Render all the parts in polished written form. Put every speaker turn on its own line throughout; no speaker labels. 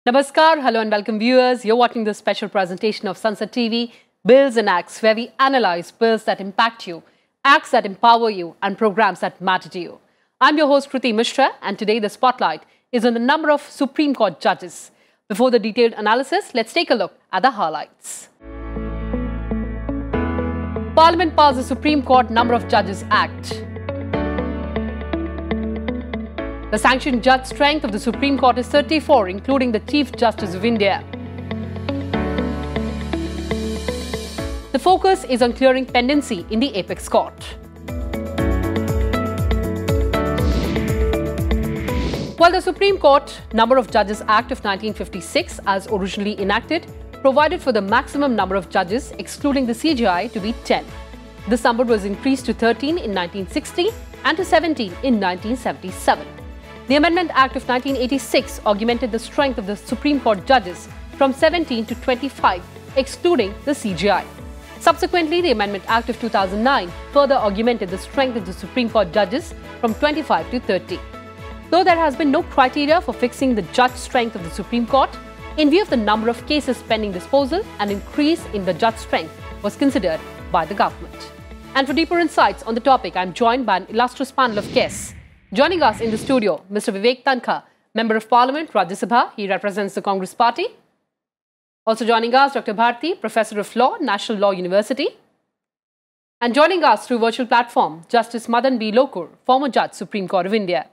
Namaskar, hello and welcome viewers. You're watching this special presentation of Sansad TV, Bills and Acts, where we analyze bills that impact you, acts that empower you, and programs that matter to you. I'm your host Kriti Mishra, and today the spotlight is on the number of Supreme Court judges. Before the detailed analysis, let's take a look at the highlights. Parliament passed the Supreme Court Number of Judges Act. The sanctioned judge strength of the Supreme Court is 34, including the Chief Justice of India. The focus is on clearing pendency in the Apex Court. While the Supreme Court Number of Judges Act of 1956, as originally enacted, provided for the maximum number of judges, excluding the CJI, to be 10. This number was increased to 13 in 1960 and to 17 in 1977. The Amendment Act of 1986 augmented the strength of the Supreme Court judges from 17 to 25, excluding the CJI. Subsequently, the Amendment Act of 2009 further augmented the strength of the Supreme Court judges from 25 to 30. Though there has been no criteria for fixing the judge strength of the Supreme Court, in view of the number of cases pending disposal, an increase in the judge strength was considered by the government. And for deeper insights on the topic, I'm joined by an illustrious panel of guests. Joining us in the studio, Mr. Vivek Tankha, Member of Parliament, Rajya Sabha. He represents the Congress Party. Also joining us, Dr. Bharti, Professor of Law, National Law University. And joining us through virtual platform, Justice Madan B. Lokur, former Judge, Supreme Court of India.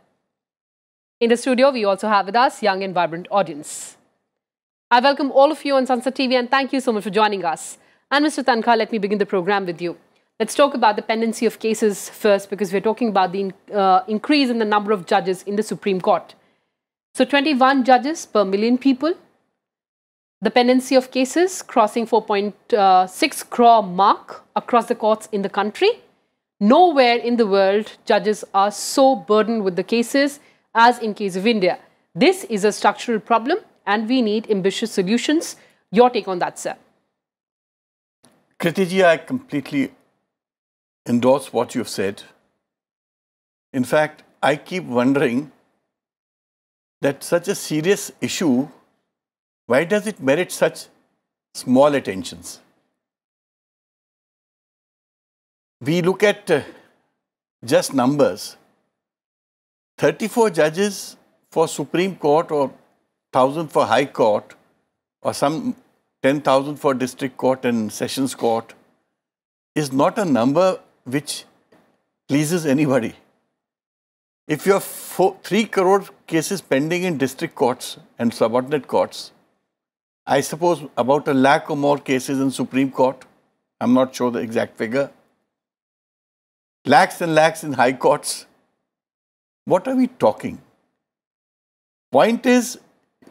In the studio, we also have with us young and vibrant audience. I welcome all of you on Sansad TV and thank you so much for joining us. And Mr. Tankha, let me begin the program with you. Let's talk about the pendency of cases first, because we're talking about the increase in the number of judges in the Supreme Court. So 21 judges per million people. The pendency of cases crossing 4.6 crore mark across the courts in the country. Nowhere in the world judges are so burdened with the cases as in case of India. This is a structural problem and we need ambitious solutions. Your take on that, sir?
Kriti ji, I completely endorse what you've said. In fact, I keep wondering that such a serious issue, why does it merit such small attentions? We look at just numbers. 34 judges for Supreme Court or 1,000 for High Court or some 10,000 for District Court and Sessions Court is not a number which pleases anybody. If you have 3 crore cases pending in district courts and subordinate courts, I suppose about 1 lakh or more cases in Supreme Court, I'm not sure the exact figure, lakhs and lakhs in high courts, what are we talking? Point is,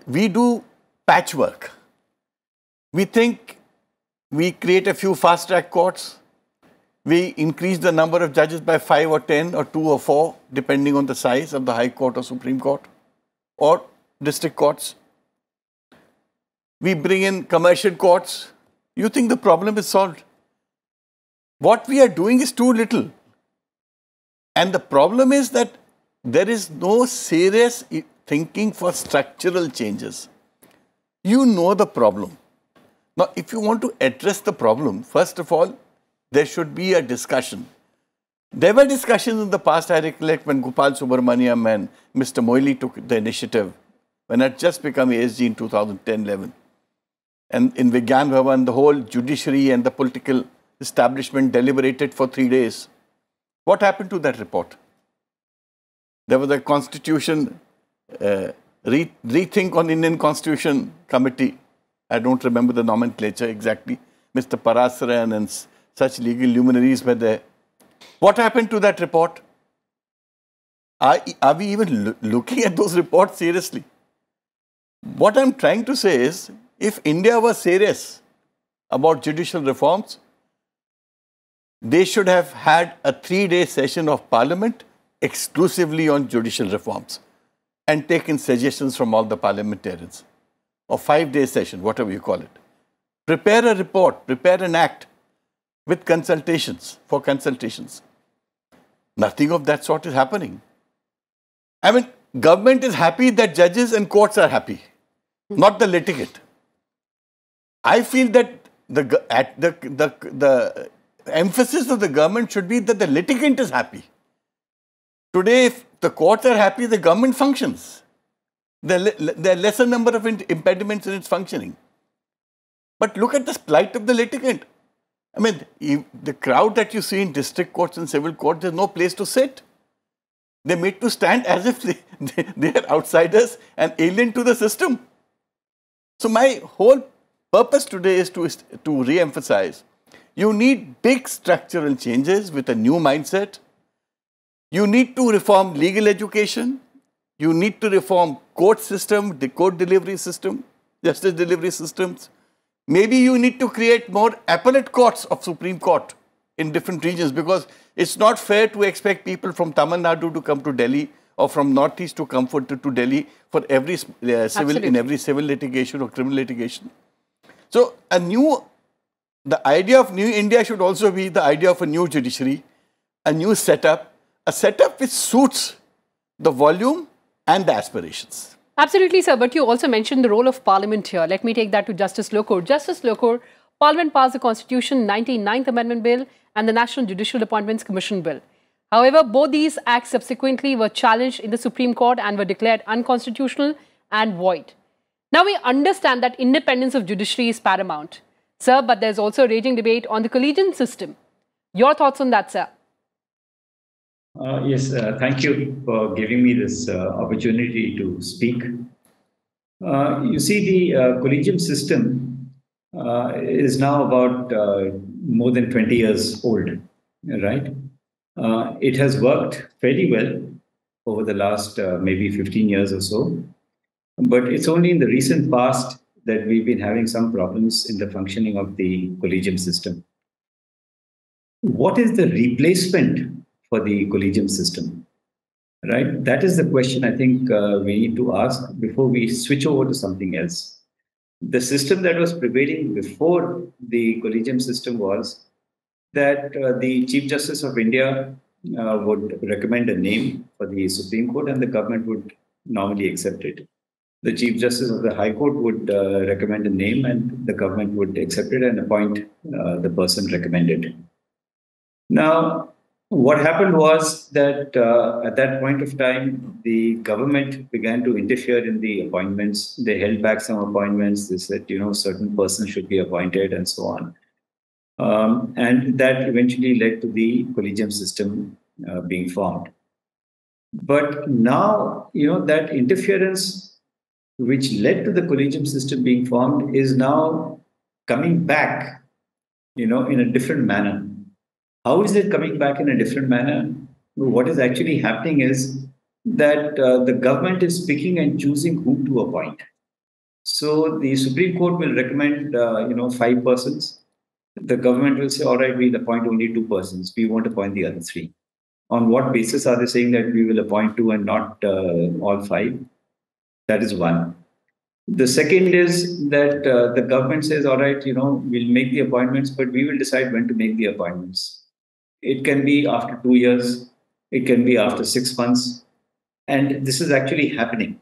we do patchwork. We think we create a few fast-track courts, we increase the number of judges by 5 or 10 or 2 or 4, depending on the size of the High Court or Supreme Court or district courts. We bring in commercial courts. You think the problem is solved? What we are doing is too little. And the problem is that there is no serious thinking for structural changes. You know the problem. Now, if you want to address the problem, first of all, there should be a discussion. There were discussions in the past, I recollect, when Gopal Subramaniam and Mr. Moily took the initiative, when I had just become ASG in 2010-11. And in Vigyan Bhavan, the whole judiciary and the political establishment deliberated for 3 days. What happened to that report? There was a constitution, rethink on Indian Constitution committee. I don't remember the nomenclature exactly. Mr. Parasaran and such legal luminaries were there. What happened to that report? Are we even looking at those reports seriously? What I'm trying to say is, if India was serious about judicial reforms, they should have had a 3-day session of Parliament exclusively on judicial reforms and taken suggestions from all the parliamentarians. Or 5-day session, whatever you call it. Prepare a report, prepare an act with consultations, for consultations. Nothing of that sort is happening. I mean, government is happy that judges and courts are happy. not the litigant. I feel that the emphasis of the government should be that the litigant is happy. Today, if the courts are happy, the government functions. There are lesser number of impediments in its functioning. But look at the plight of the litigant. I mean, the crowd that you see in district courts and civil courts, there's no place to sit. They're made to stand as if they are outsiders and alien to the system. So my whole purpose today is to re-emphasize, you need big structural changes with a new mindset. You need to reform legal education. You need to reform court system, the court delivery system, justice delivery systems. Maybe you need to create more appellate courts of Supreme Court in different regions, because it's not fair to expect people from Tamil Nadu to come to Delhi or from Northeast to come to Delhi for every civil litigation or criminal litigation. So the idea of New India should also be the idea of a new judiciary, a new setup, a setup which suits the volume and the aspirations.
Absolutely, sir. But you also mentioned the role of Parliament here. Let me take that to Justice Lokur. Justice Lokur, Parliament passed the Constitution 99th Amendment Bill and the National Judicial Appointments Commission Bill. However, both these acts subsequently were challenged in the Supreme Court and were declared unconstitutional and void. Now, we understand that independence of judiciary is paramount, sir, but there's also a raging debate on the collegiate system. Your thoughts on that, sir?
Yes, thank you for giving me this opportunity to speak. You see, the collegium system is now about more than 20 years old, right? It has worked fairly well over the last maybe 15 years or so, but it's only in the recent past that we've been having some problems in the functioning of the collegium system. What is the replacement for the collegium system, right? That is the question I think we need to ask before we switch over to something else. The system that was prevailing before the collegium system was that the Chief Justice of India would recommend a name for the Supreme Court and the government would normally accept it. The Chief Justice of the High Court would recommend a name and the government would accept it and appoint the person recommended. Now, what happened was that at that point of time, the government began to interfere in the appointments. They held back some appointments. They said, certain persons should be appointed and so on. And that eventually led to the collegium system being formed. But now, that interference which led to the collegium system being formed is now coming back, in a different manner. How is it coming back in a different manner? What is actually happening is that the government is picking and choosing who to appoint. So the Supreme Court will recommend, 5 persons. The government will say, all right, we'll appoint only 2 persons. We won't appoint the other 3. On what basis are they saying that we will appoint 2 and not all 5? That is one. The second is that the government says, all right, we'll make the appointments, but we will decide when to make the appointments. It can be after 2 years. It can be after 6 months. And this is actually happening.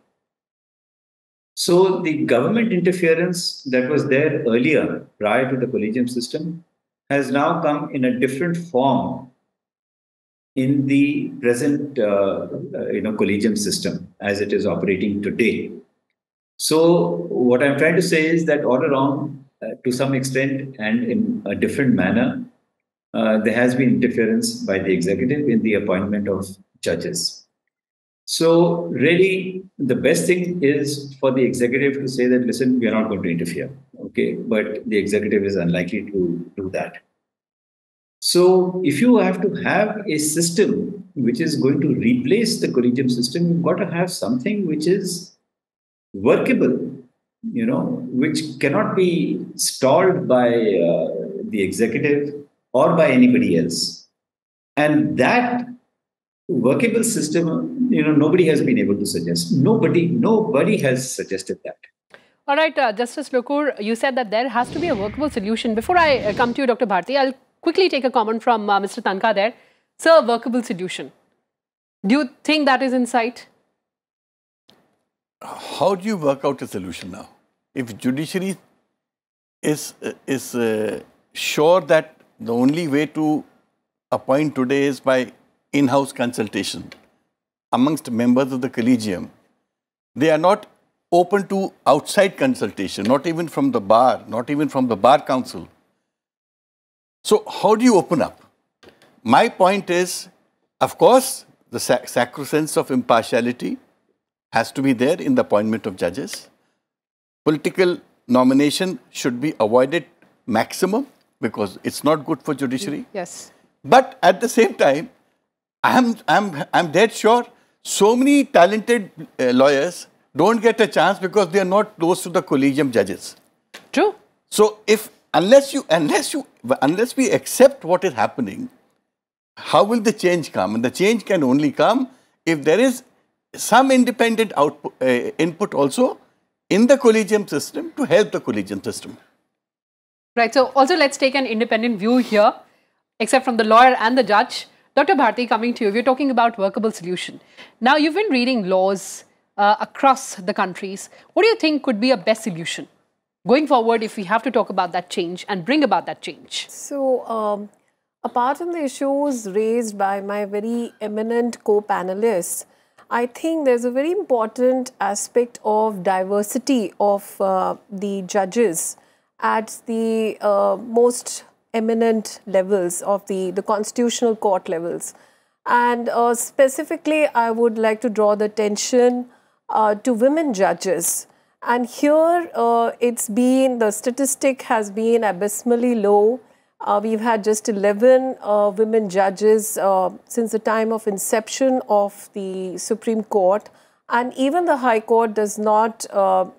So the government interference that was there earlier, prior to the collegium system, has now come in a different form in the present collegium system as it is operating today. So what I'm trying to say is that all along, to some extent and in a different manner, there has been interference by the executive in the appointment of judges. So really, the best thing is for the executive to say that, listen, we are not going to interfere, okay? But the executive is unlikely to do that. So if you have to have a system which is going to replace the collegium system, you've got to have something which is workable, which cannot be stalled by the executive or by anybody else. And that workable system, nobody has been able to suggest. Nobody has suggested that.
All right, Justice Lokur, you said that there has to be a workable solution. Before I come to you, Dr. Bharti, I'll quickly take a comment from Mr. Tankha there. Sir, workable solution. Do you think that is in sight?
How do you work out a solution now? if judiciary is sure that the only way to appoint today is by in-house consultation amongst members of the collegium, they are not open to outside consultation, not even from the bar, not even from the bar council. So how do you open up? My point is, of course, the sacrosanct of impartiality has to be there in the appointment of judges. Political nomination should be avoided maximum because it's not good for judiciary.
Yes.
But at the same time, I'm dead sure so many talented lawyers don't get a chance because they are not close to the collegium judges.
True.
So unless we accept what is happening, how will the change come? And the change can only come if there is some independent input also in the collegium system to help the collegium system.
Right. So also let's take an independent view here, except from the lawyer and the judge. Dr. Bharti, coming to you, we're talking about workable solution. Now, you've been reading laws across the countries. What do you think could be a best solution going forward if we have to talk about that change and bring about that change?
So, apart from the issues raised by my very eminent co-panelists, I think there's a very important aspect of diversity of the judges at the most eminent levels of the constitutional court levels. And specifically, I would like to draw the attention to women judges. And here, the statistic has been abysmally low. We've had just 11 women judges since the time of inception of the Supreme Court. And even the High Court does not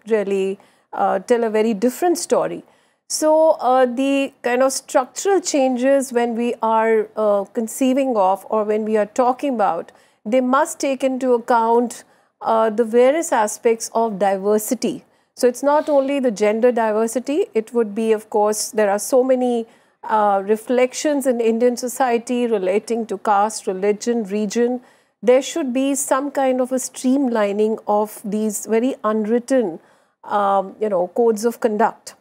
really tell a very different story. So the kind of structural changes when we are conceiving of or when we are talking about, they must take into account the various aspects of diversity. So it's not only the gender diversity, it would be, of course, there are so many reflections in Indian society relating to caste, religion, region. There should be some kind of a streamlining of these very unwritten, codes of conduct,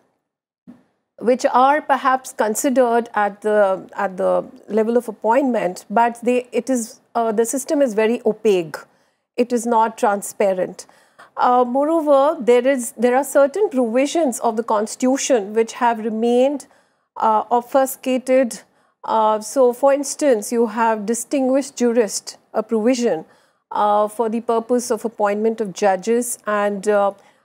which are perhaps considered at the level of appointment, but the system is very opaque. It is not transparent. Moreover, there are certain provisions of the Constitution which have remained obfuscated. So, for instance, you have distinguished jurist, a provision for the purpose of appointment of judges, and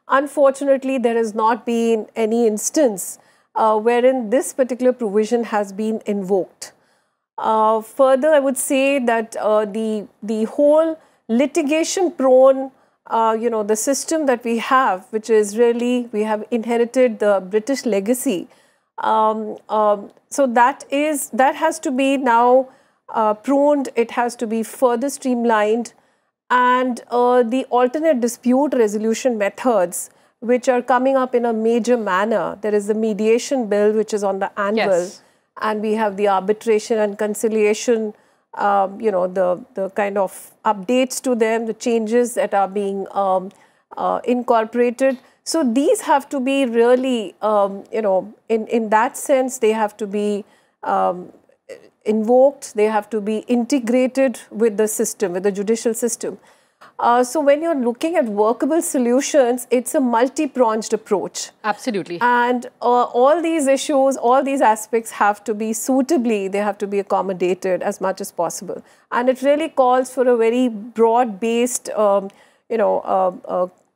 unfortunately, there has not been any instance wherein this particular provision has been invoked. Further, I would say that the whole litigation-prone, the system that we have, which is really, we have inherited the British legacy. So that has to be now pruned, it has to be further streamlined, and the alternate dispute resolution methods, which are coming up in a major manner. There is the mediation bill, which is on the anvil,
yes,
and we have the arbitration and conciliation, the kind of updates to them, the changes that are being incorporated. So these have to be really, in that sense, they have to be invoked, they have to be integrated with the system, with the judicial system. So when you're looking at workable solutions, it's a multi-pronged approach.
Absolutely.
And all these issues, all these aspects have to be suitably, they have to be accommodated as much as possible. And it really calls for a very broad-based,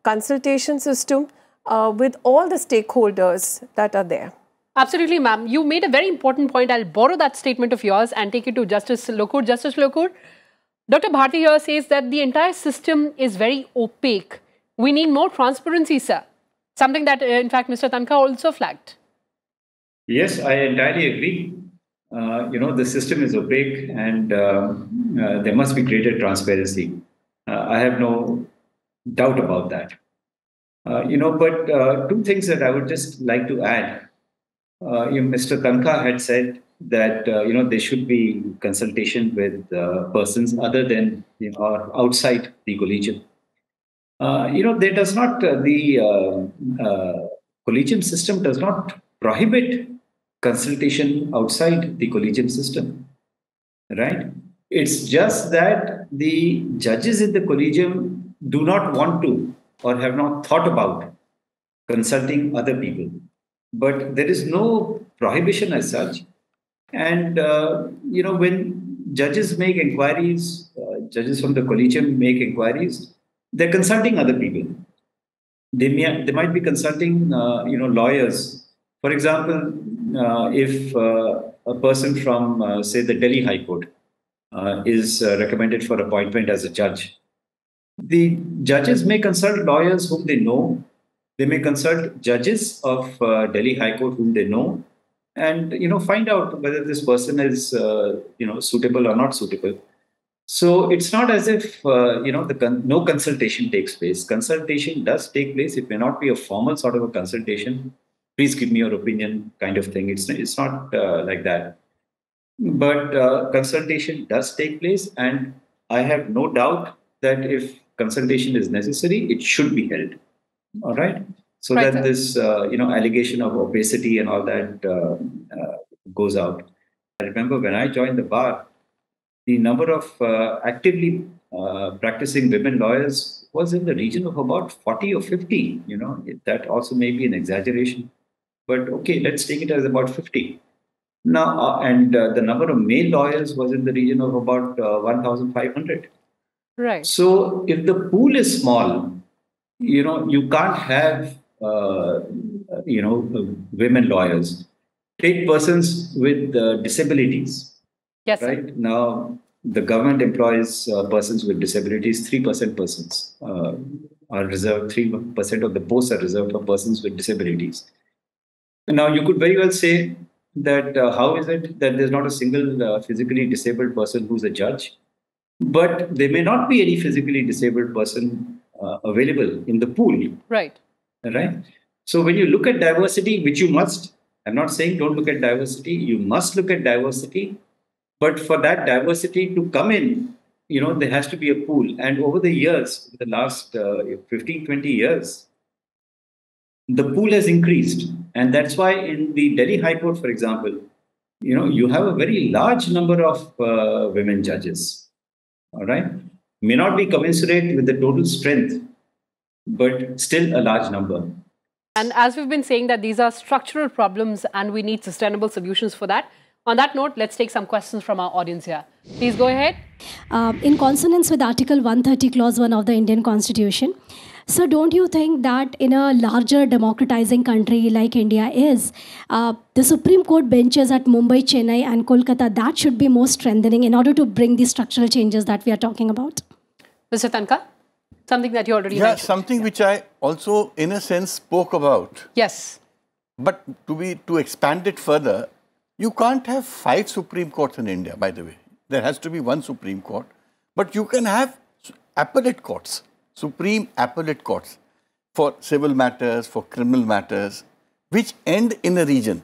consultation system with all the stakeholders that are there.
Absolutely, ma'am. You made a very important point. I'll borrow that statement of yours and take it to Justice Lokur. Justice Lokur, Dr. Bharti here says that the entire system is very opaque. We need more transparency, sir. Something that, in fact, Mr. Tankha also flagged.
Yes, I entirely agree. The system is opaque and there must be greater transparency. I have no doubt about that. But two things that I would just like to add. Mr. Tankha had said that there should be consultation with persons other than or outside the collegium. There does not the collegium system does not prohibit consultation outside the collegium system, right? It's just that the judges in the collegium do not want to or have not thought about consulting other people. But there is no prohibition as such. And, when judges make inquiries, judges from the collegium make inquiries, they're consulting other people. They might be consulting, lawyers. For example, if a person from, say, the Delhi High Court is recommended for appointment as a judge, the judges may consult lawyers whom they know. They may consult judges of Delhi High Court whom they know, and find out whether this person is suitable or not suitable. So it's not as if no consultation takes place. Consultation does take place. It may not be a formal sort of a consultation. Please give me your opinion, kind of thing. It's not like that. But consultation does take place, and I have no doubt that if consultation is necessary, it should be held. All right. So
Right,
that
sir.
this allegation of opacity and all that goes out. I remember when I joined the bar, the number of actively practicing women lawyers was in the region of about 40 or 50. That also may be an exaggeration, but okay, let's take it as about 50. Now, and the number of male lawyers was in the region of about 1,500.
Right.
So if the pool is small, you can't have, women lawyers. Take persons with disabilities.
Yes, sir.
Right now, the government employs persons with disabilities. 3% persons are reserved. 3% of the posts are reserved for persons with disabilities. Now, you could very well say that how is it that there's not a single physically disabled person who's a judge, but there may not be any physically disabled person available in the pool.
Right.
Right. So when you look at diversity, which you must, I'm not saying don't look at diversity. You must look at diversity. But for that diversity to come in, there has to be a pool. And over the years, the last 15, 20 years, the pool has increased. And that's why in the Delhi High Court, for example, you have a very large number of women judges. All right. May not be commensurate with the total strength, but still a large number.
And as we've been saying that these are structural problems and we need sustainable solutions for that. On that note, let's take some questions from our audience here. Please go ahead.
In consonance with Article 130, Clause 1 of the Indian Constitution, so don't you think that in a larger democratizing country like India is, the Supreme Court benches at Mumbai, Chennai and Kolkata, that should be more strengthening in order to bring these structural changes that we are talking about?
Mr. Tankha, something that you already
Yeah,
mentioned.
something which I also, in a sense, spoke about.
Yes.
But to expand it further, you can't have 5 Supreme Courts in India, by the way. There has to be one Supreme Court. But you can have appellate courts, Supreme appellate courts for civil matters, for criminal matters, which end in a region.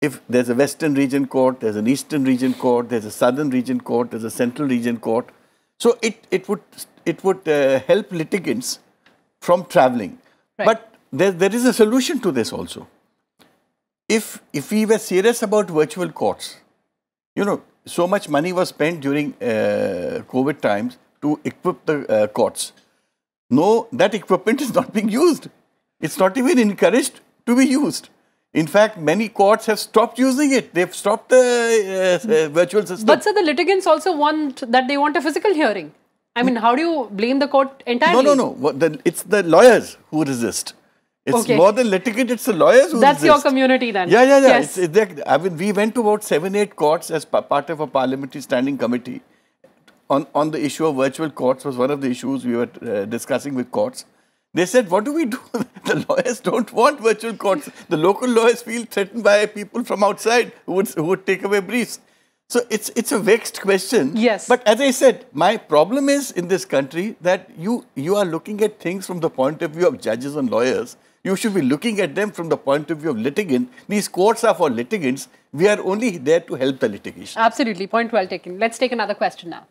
If there's a Western Region Court, there's an Eastern Region Court, there's a Southern Region Court, there's a Central Region Court. So it would help litigants from traveling.
Right.
But there is a solution to this also. If we were serious about virtual courts, so much money was spent during COVID times to equip the courts. No, that equipment is not being used. It's not even encouraged to be used. In fact, many courts have stopped using it. They've stopped the virtual system.
But sir, the litigants also want a physical hearing. I mean, how do you blame the court entirely?
No. It's the lawyers who resist. It's
Okay.
more than litigant, it's the lawyers who
That's
resist.
your community then.
Yeah.
Yes.
We went to about 7-8 courts as part of a parliamentary standing committee on the issue of virtual courts. Was one of the issues we were discussing with courts. They said, what do we do? The lawyers don't want virtual courts. The local lawyers feel threatened by people from outside who would take away briefs. So it's a vexed question.
Yes.
But as I said, my problem is in this country that you are looking at things from the point of view of judges and lawyers. You should be looking at them from the point of view of litigant. These courts are for litigants. We are only there to help the litigation.
Absolutely. Point well taken. Let's take another question now.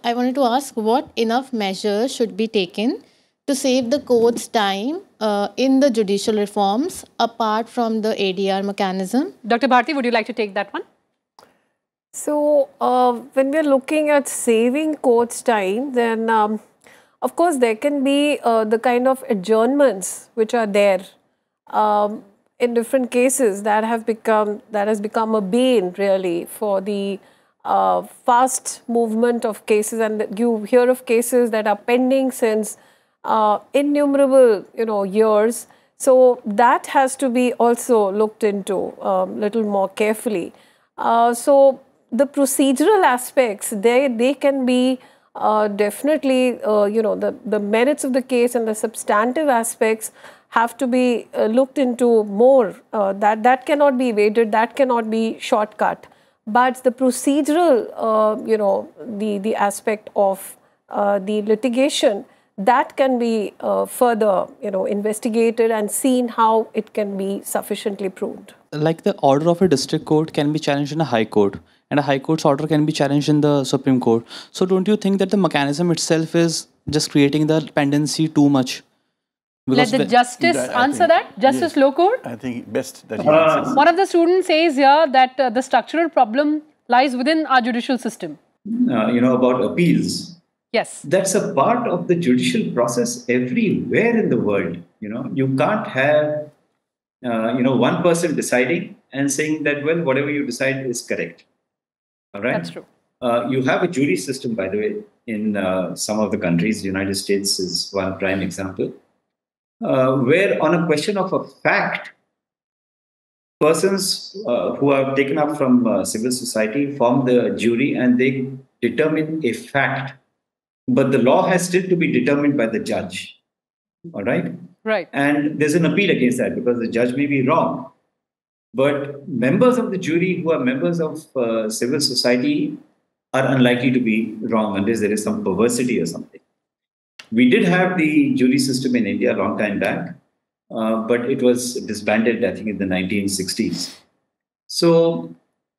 I wanted to ask what enough measures should be taken to save the court's time in the judicial reforms apart from the ADR mechanism?
Dr. Bharti, would you like to take that one?
So, when we are looking at saving courts time, then of course there can be the kind of adjournments which are there in different cases that has become a bane really for the fast movement of cases, and you hear of cases that are pending since innumerable years. So that has to be also looked into little more carefully. So the procedural aspects, they can be definitely, the merits of the case and the substantive aspects have to be looked into more. That cannot be evaded, that cannot be shortcut. But the procedural, the aspect of the litigation, that can be further, investigated and seen how it can be sufficiently proved.
Like the order of a district court can be challenged in a high court, and a high court's order can be challenged in the Supreme Court. So don't you think that the mechanism itself is just creating the pendency too much?
Let the justice answer that. Justice Lokur?
I think best that he answers.
One of the students says here that the structural problem lies within our judicial system.
About appeals.
Yes.
That's a part of the judicial process everywhere in the world. You can't have, one person deciding and saying that, well, whatever you decide is correct. All right?
That's true.
You have a jury system, by the way, in some of the countries. The United States is one prime example. Where on a question of a fact, persons who are taken up from civil society form the jury and they determine a fact. But the law has still to be determined by the judge. All right?
Right.
And there's an appeal against that because the judge may be wrong. But members of the jury who are members of civil society are unlikely to be wrong unless there is some perversity or something. We did have the jury system in India a long time back, but it was disbanded, I think, in the 1960s. So,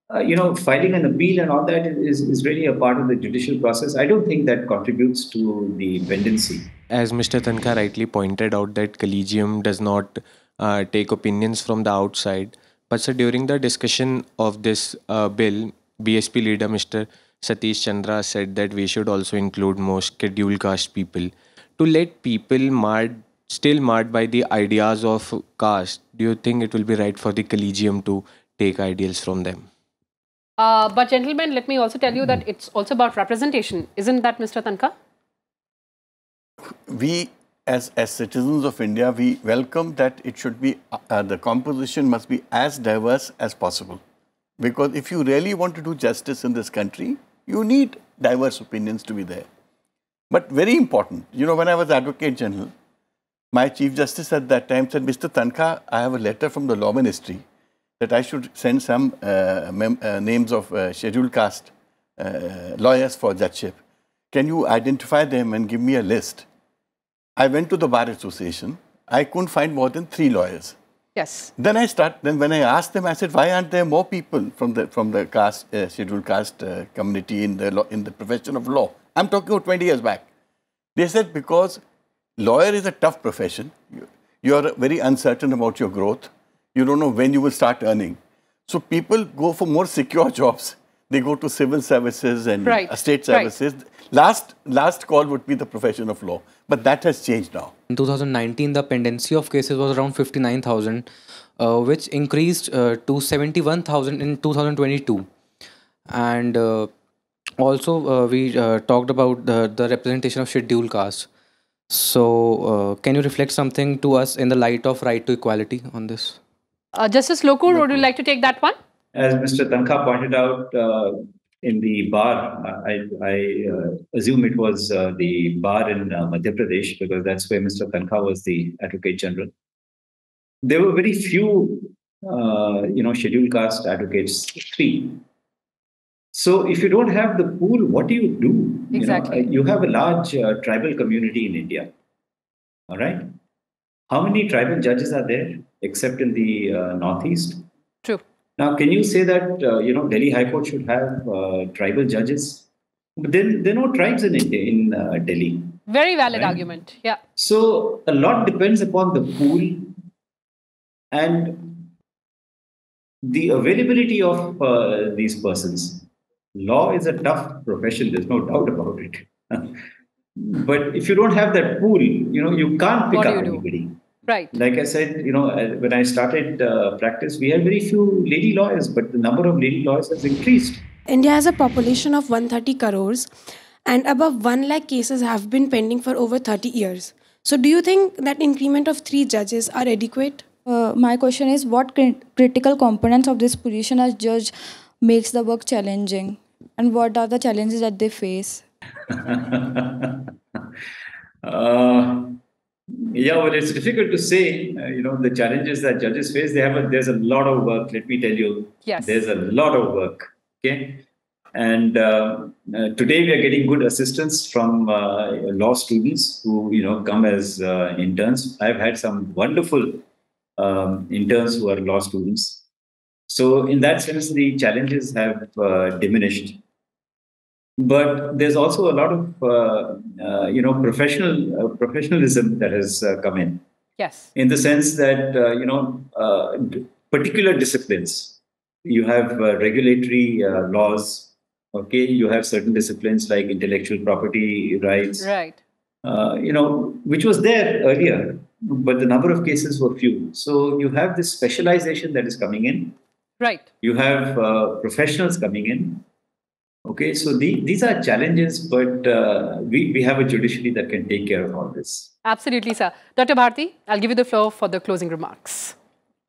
filing an appeal and all that is really a part of the judicial process. I don't think that contributes to the pendency.
As Mr. Tankha rightly pointed out, that collegium does not take opinions from the outside. But sir, during the discussion of this bill, BSP leader Mr. Satish Chandra said that we should also include more scheduled caste people. To let people still marred by the ideas of caste, do you think it will be right for the collegium to take ideals from them?
But gentlemen, let me also tell you that it's also about representation. Isn't that, Mr. Tankha?
We, as citizens of India, we welcome that it should be, the composition must be as diverse as possible. Because if you really want to do justice in this country, you need diverse opinions to be there. But very important, when I was Advocate General, my Chief Justice at that time said, Mr. Tankha, I have a letter from the Law Ministry that I should send some names of scheduled caste lawyers for judgeship. Can you identify them and give me a list? I went to the Bar Association. I couldn't find more than 3 lawyers.
Yes.
Then when I asked them, I said, why aren't there more people from the caste, scheduled caste community in the profession of law? I'm talking about 20 years back. They said, because lawyer is a tough profession. You are very uncertain about your growth. You don't know when you will start earning. So people go for more secure jobs. They go to civil services and state services. Right. Last call would be the profession of law. But that has changed now.
In 2019, the pendency of cases was around 59,000, which increased to 71,000 in 2022. And also, we talked about the representation of scheduled caste. So, can you reflect something to us in the light of right to equality on this?
Justice Lokur, would you like to take that one?
As Mr. Tankha pointed out, in the bar, I assume it was the bar in Madhya Pradesh, because that's where Mr. Tankha was the Advocate General. There were very few, scheduled caste advocates, 3. So if you don't have the pool, what do you do?
Exactly.
You have a large tribal community in India. All right. How many tribal judges are there, except in the Northeast?
True.
Now, can you say that, Delhi High Court should have tribal judges? But then there are no tribes in India, in Delhi.
Very valid
Right.
argument. Yeah.
So a lot depends upon the pool and the availability of these persons. Law is a tough profession, there's no doubt about it. But if you don't have that pool, you can't pick
What do
up
you do?
anybody.
Right.
Like I said, when I started practice, we had very few lady lawyers, but the number of lady lawyers has increased.
India has a population of 130 crores and above 1 lakh cases have been pending for over 30 years. So do you think that increment of 3 judges are adequate?
My question is, what critical components of this position as judge makes the work challenging, and what are the challenges that they face?
Yeah, well, it's difficult to say. The challenges that judges face. There's a lot of work. Let me tell you.
Yes.
There's a lot of work. Okay, and today we are getting good assistance from law students who come as interns. I've had some wonderful interns who are law students. So in that sense, the challenges have diminished. But there's also a lot of professionalism that has come in.
Yes.
In the sense that particular disciplines, you have regulatory laws. Okay, you have certain disciplines like intellectual property rights.
Right.
Which was there earlier, but the number of cases were few. So you have this specialization that is coming in.
Right.
You have professionals coming in. Okay, so these are challenges, but we have a judiciary that can take care of all this.
Absolutely, sir. Dr. Bharti, I'll give you the floor for the closing remarks.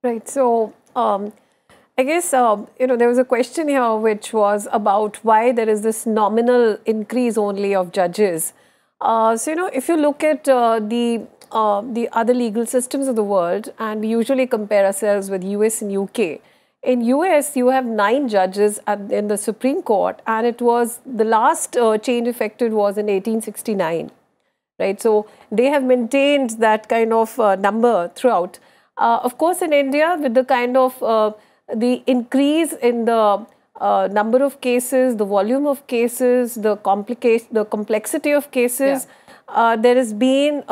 Right. So, I guess, there was a question here which was about why there is this nominal increase only of judges. If you look at the other legal systems of the world, and we usually compare ourselves with US and UK. In US, you have 9 judges in the Supreme Court, and it was the last change effected was in 1869, right? So they have maintained that kind of number throughout. Of course, in India, with the kind of the increase in the number of cases, the volume of cases, the complexity of cases, there has been,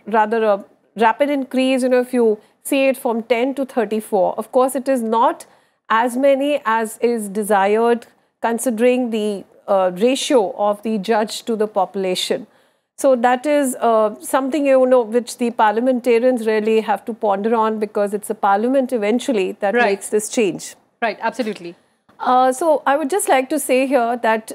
rather a rapid increase. If you see it from 10 to 34. Of course, it is not as many as is desired considering the ratio of the judge to the population. So that is something, which the parliamentarians really have to ponder on, because it's a parliament eventually that makes this change.
Right, absolutely.
So I would just like to say here that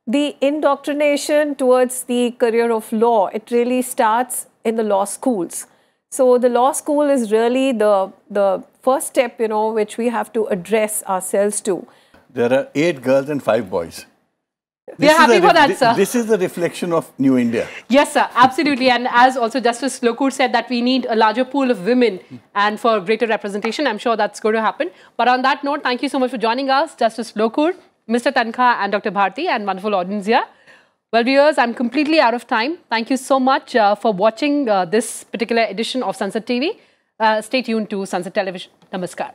the indoctrination towards the career of law, it really starts in the law schools. So the law school is really the first step, which we have to address ourselves to.
There are 8 girls and 5 boys.
We are happy for that, sir.
This is the reflection of New India.
Yes, sir, absolutely. And as also Justice Lokur said that we need a larger pool of women and for greater representation. I'm sure that's going to happen. But on that note, thank you so much for joining us, Justice Lokur, Mr. Tankha and Dr. Bharti, and wonderful audience here. Well, viewers, I'm completely out of time. Thank you so much for watching this particular edition of Sansad TV. Stay tuned to Sansad Television. Namaskar.